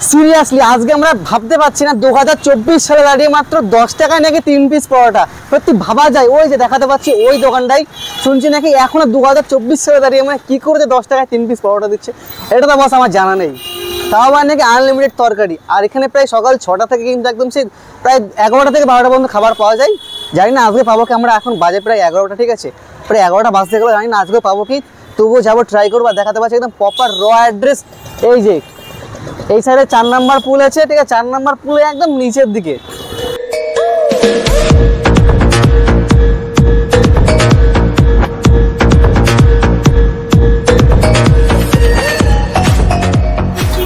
Seriously আজকে আমরা ভাবতে পারছি না 2024 সালে দাঁড়িয়ে মাত্র 10 টাকায় নাকি 3 পিস পরোটা। সত্যি ভাবা যায়। ওই যে দেখাতে পাচ্ছি ওই দোকানটাই, শুনছি নাকি এখনো 2024 সালে দাঁড়িয়ে মানে কি করে 10 টাকায় 3 পিস পরোটা দিচ্ছে, এটা তো বস আমার জানা নেই। তাও আবার নাকি আনলিমিটেড তরকারি। আর এখানে প্রায় সকাল 6টা থেকে কিন্তু একদম সেই প্রায় 11টা থেকে 12টা পর্যন্ত খাবার পাওয়া যায়। জানি না আজকে পাবো কি, আমরা এখন বাজে প্রায় 11টা, ঠিক আছে, প্রায় 11টা বাজতে গেলো, জানি না আজকে পাবো কি, তবুও যাবো, ট্রাই করবো। দেখাতে পাচ্ছি একদম প্রপার র অ্যাড্রেস। এই যে এই সাইডে 4 নাম্বার পুল আছে, ঠিক আছে, 4 নাম্বার পুলে একদম নিচের দিকে।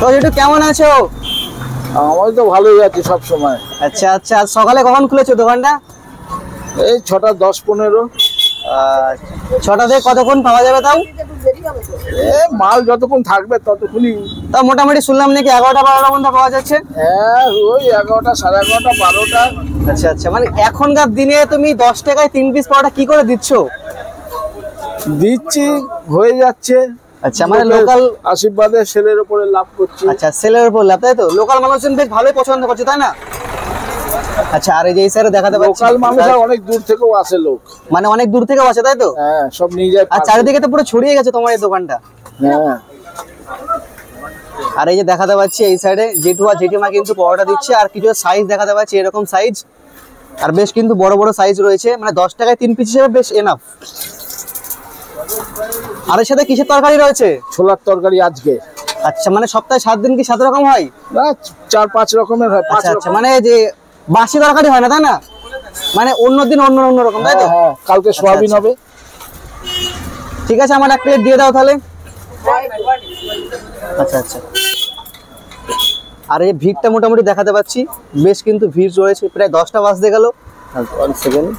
তো যেটু কেমন আছো? আমার তো ভালোই আছে সব সময়। আচ্ছা আচ্ছা, সকালে কখন খুলেছো দোকানটা? এই 6টা 10-15। 6টা থেকে কতক্ষণ পাওয়া যাবে তাও? মাল যতক্ষণ থাকবে ততক্ষণই। তা মোটামুটি শুনলাম নাকি 11টা 12টা পর্যন্ত পাওয়া যাচ্ছে। হ্যাঁ, ওই 11টা 11:30 12টা। আচ্ছা আচ্ছা, মানে এখনকার দিনে তুমি 10 টাকায় 3 পিস পরোটা কি করে দিচ্ছ? দিচ্ছি, হয়ে যাচ্ছে। আচ্ছা, মানে লোকাল আশীর্বাদে সেলের উপরে লাভ করছি। আচ্ছা, সেলের উপর লাভ, তাই তো? লোকাল মানুষজন বেশ ভালোই পছন্দ করছে, তাই না? আচ্ছা, আর এই যে এই সাইডে দেখাতে পাচ্ছি লোকাল মানুষ অনেক দূর থেকেও আসে লোক। মানে অনেক দূর থেকেও আসে, তাই তো? হ্যাঁ, সব নিয়ে যায়। আর চারিদিকে তো পুরো ছড়িয়ে গেছে তোমার এই দোকানটা। হ্যাঁ। আর এই যে দেখাতে পাচ্ছি এই সাইডে জেঠু আর জেঠিমা কিন্তু পরোটা দিচ্ছে। আর কিছু সাইজ দেখাতে পাচ্ছি, এরকম সাইজ, আর বেশ কিন্তু বড় বড় সাইজ রয়েছে। মানে 10 টাকায় 3 পিস হিসেবে বেশ এনাফ। আর এর সাথে কিসের তরকারি রয়েছে? ছোলার তরকারি আজকে। আচ্ছা, মানে সপ্তাহে 7 দিন কি 7 রকম হয়? না, 4-5 রকমের হয়। আচ্ছা আচ্ছা, মানে যে বাসি তরকারি হয় না, তাই না? মানে অন্য দিন অন্য অন্য রকম, তাই তো? হ্যাঁ, কালকে সোয়াবিন হবে। ঠিক আছে, আমার 1 প্লেট দিয়ে দাও তাহলে। আচ্ছা আচ্ছা। আর এই ভিড়টা মোটামুটি দেখাতে পাচ্ছি, বেশ কিন্তু ভিড় রয়েছে। প্রায় 10টা বাজতে গেল, 1 সেকেন্ড,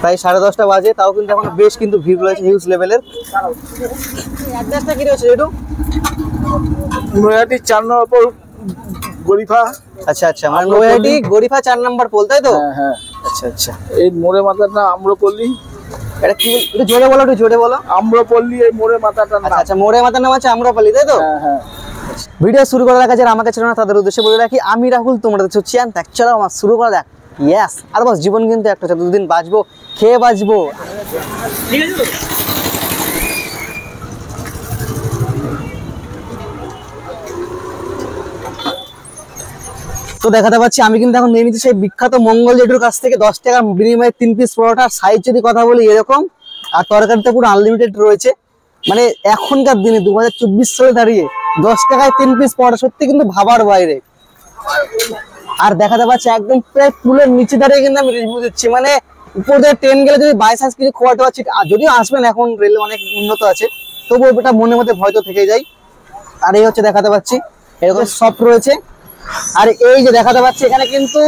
প্রায় 10:30টা বাজে, তাও কিন্তু এখন বেশ কিন্তু ভিড় রয়েছে হিউজ লেভেলের। অ্যাড্রেসটা কি রয়েছে একটু? নয়াটি 4 নম্বর গরিফা। আচ্ছা আচ্ছা, মানে নয়াটি গরিফা 4 নাম্বার পোল, তাই তো? হ্যাঁ হ্যাঁ। আচ্ছা আচ্ছা, এই মোড়ে মাথার নাম আম্রপল্লী। এটা কি একটু জোরে বলো, একটু জোরে বলো। আম্রপল্লী, এই মোড়ে মাথাটার নাম। আচ্ছা আচ্ছা, মোড়ে মাথার নাম আছে আম্রপল্লী, তাই তো? হ্যাঁ হ্যাঁ। ভিডিও শুরু করার আগে যারা আমাকে চেনো না তাদের উদ্দেশ্যে বলে রাখি, আমি রাহুল, তোমরা দেখছো চ্যান। চলো আমার শুরু করা যাক। ইয়েস, আর বস জীবন কিন্তু একটা, 2 দিন বাঁচবো, খেয়ে বাঁচবো। তো দেখাতে পাচ্ছি আমি কিন্তু এখন নিয়ে নিচ্ছি সেই বিখ্যাত মঙ্গল জেঠুর কাছ থেকে 10 টাকার বিনিময়ে 3 পিস পরোটা। সাইজ যদি কথা বলি এরকম, আর তরকারিটা পুরো আনলিমিটেড রয়েছে। মানে এখনকার দিনে 2024 সালে দাঁড়িয়ে 10 টাকায় 3 পিস পরোটা সত্যি কিন্তু ভাবার বাইরে। আর দেখাতে পাচ্ছি একদম প্রায় পুলের নিচে দাঁড়িয়ে কিন্তু আমি রিভিউ দিচ্ছি। মানে উপর দিয়ে ট্রেন গেলে যদি বাই চান্স কিছু খোয়াতে পারছি, যদিও আসবেন, এখন রেল অনেক উন্নত আছে, তবুও ওটা মনের মধ্যে ভয় তো থেকে যায়। আর এই হচ্ছে দেখাতে পাচ্ছি এরকম সফট রয়েছে। আর এই যে দেখাতে পাচ্ছি এখানে কিন্তু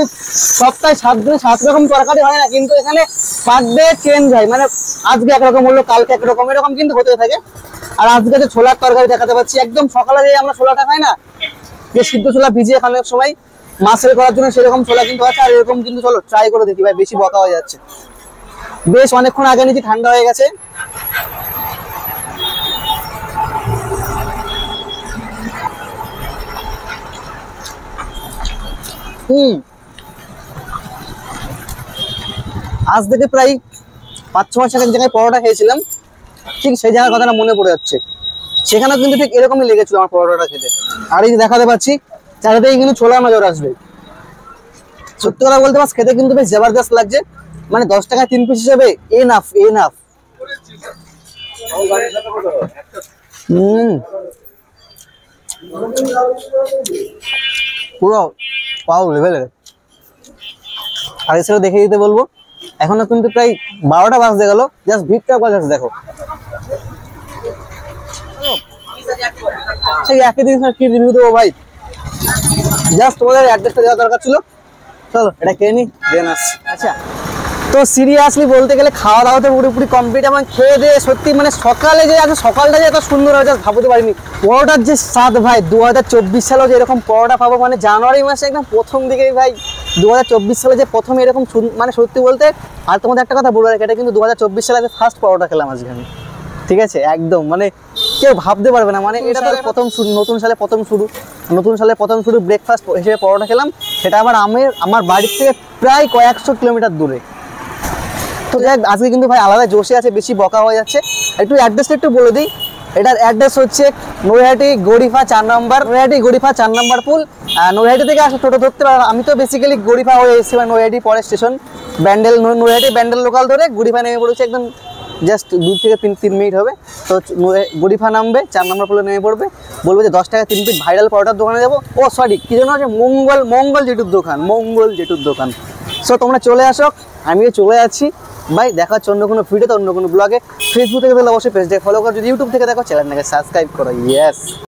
সপ্তাহে 7 দিনে 7 রকম তরকারি হয় না, কিন্তু এখানে পার ডে চেঞ্জ হয়। মানে আজকে একরকম হলো, কালকে একরকম, এরকম কিন্তু হতে থাকে। আর আজকে যে ছোলার তরকারি দেখাতে পাচ্ছি, একদম সকালে যে আমরা ছোলাটা খাই না, যে সিদ্ধ ছোলা ভিজিয়ে খাওয়ার সময় মাছের করার জন্য, সেরকম ছোলা কিন্তু আছে। আর এরকম কিন্তু চলো ট্রাই করে দেখি ভাই, বেশি বকা হয়ে যাচ্ছে। বেশ অনেকক্ষণ আগে নিচে ঠান্ডা হয়ে গেছে। আজ থেকে প্রায় 5-6 মাস আগে এক জায়গায় পরোটা খেয়েছিলাম, ঠিক সেই জায়গার কথাটা মনে পড়ে যাচ্ছে। সেখানেও কিন্তু ঠিক এরকমই লেগেছিল আমার পরোটাটা খেতে। আর এই যে দেখাতে পাচ্ছি চারিদিকে কিন্তু ছোলার নজর আসবে। সত্যি কথা বলতে পারছি, খেতে কিন্তু বেশ জবরদস্ত লাগছে। মানে 10 টাকায় 3 পিস হিসেবে এনাফ এনাফ। পুরো পাও লেভেলের। আর এছাড়াও দেখে দিতে বলবো, এখনো কিন্তু প্রায় 12টা বাজতে গেল, জাস্ট ভিড়টা বাজাচ্ছে দেখো। সেই একই দিন কি রিভিউ দেবো ভাই, জাস্ট তোমাদের অ্যাড্রেসটা দেওয়া দরকার ছিল। চলো এটা খেয়ে নি, দেন আসছি। আচ্ছা, তো সিরিয়াসলি বলতে গেলে খাওয়া দাওয়া তো পুরোপুরি কমপ্লিট। এবং খেয়ে দিয়ে সত্যি মানে সকালে যে আজ সকালটা যে এত সুন্দর হয় জাস্ট ভাবতে পারিনি। পরোটার যে স্বাদ ভাই, 2024 সালেও যে এরকম পরোটা পাবো, মানে জানুয়ারি মাসে একদম প্রথম দিকেই ভাই 2024 সালে যে প্রথম এরকম, মানে সত্যি বলতে। আর তোমাদের একটা কথা বলে রাখি, এটা কিন্তু 2024 সালে ফার্স্ট পরোটা খেলাম আজকে আমি, ঠিক আছে? একদম মানে কেউ ভাবতে পারবে না, মানে এটা তো প্রথম শুরু, নতুন সালে প্রথম শুরু ব্রেকফাস্ট হিসেবে পরোটা খেলাম, সেটা আবার আমার বাড়ির থেকে প্রায় কয়েকশো কিলোমিটার দূরে। তো যাই হোক, আজকে কিন্তু ভাই আলাদা জোশে আছে, বেশি বকা হয়ে যাচ্ছে। একটু অ্যাড্রেসটা একটু বলে দিই। এটার অ্যাড্রেস হচ্ছে নৈহাটি গরিফা 4 নম্বর পুল। নৈহাটি থেকে আসলে টোটো ধরতে পারো। আমি তো বেসিক্যালি গরিফা হয়ে এসেছি, মানে নৈহাটি পরের স্টেশন নৈহাটি ব্যান্ডেল লোকাল ধরে গরিফা নেমে পড়েছে, একদম জাস্ট 2 থেকে 3 মিনিট হবে। তো গরিফা নামবে, 4 নম্বর পুলে নেমে পড়বে, বলবে যে 10 টাকা 3 পিস ভাইরাল পরোটার দোকানে যাবো। ও সরি, কি যেন আছে, মঙ্গল জেঠুর দোকান। সো তোমরা চলে আসো, আমিও চলে যাচ্ছি ভাই। দেখা হচ্ছে অন্য কোনো ভিডিওতে, অন্য কোনো ব্লগে। ফেসবুক থেকে তাহলে অবশ্যই পেজটাকে ফলো করো, যদি ইউটিউব থেকে দেখো চ্যানেলটাকে সাবস্ক্রাইব করো। ইয়েস।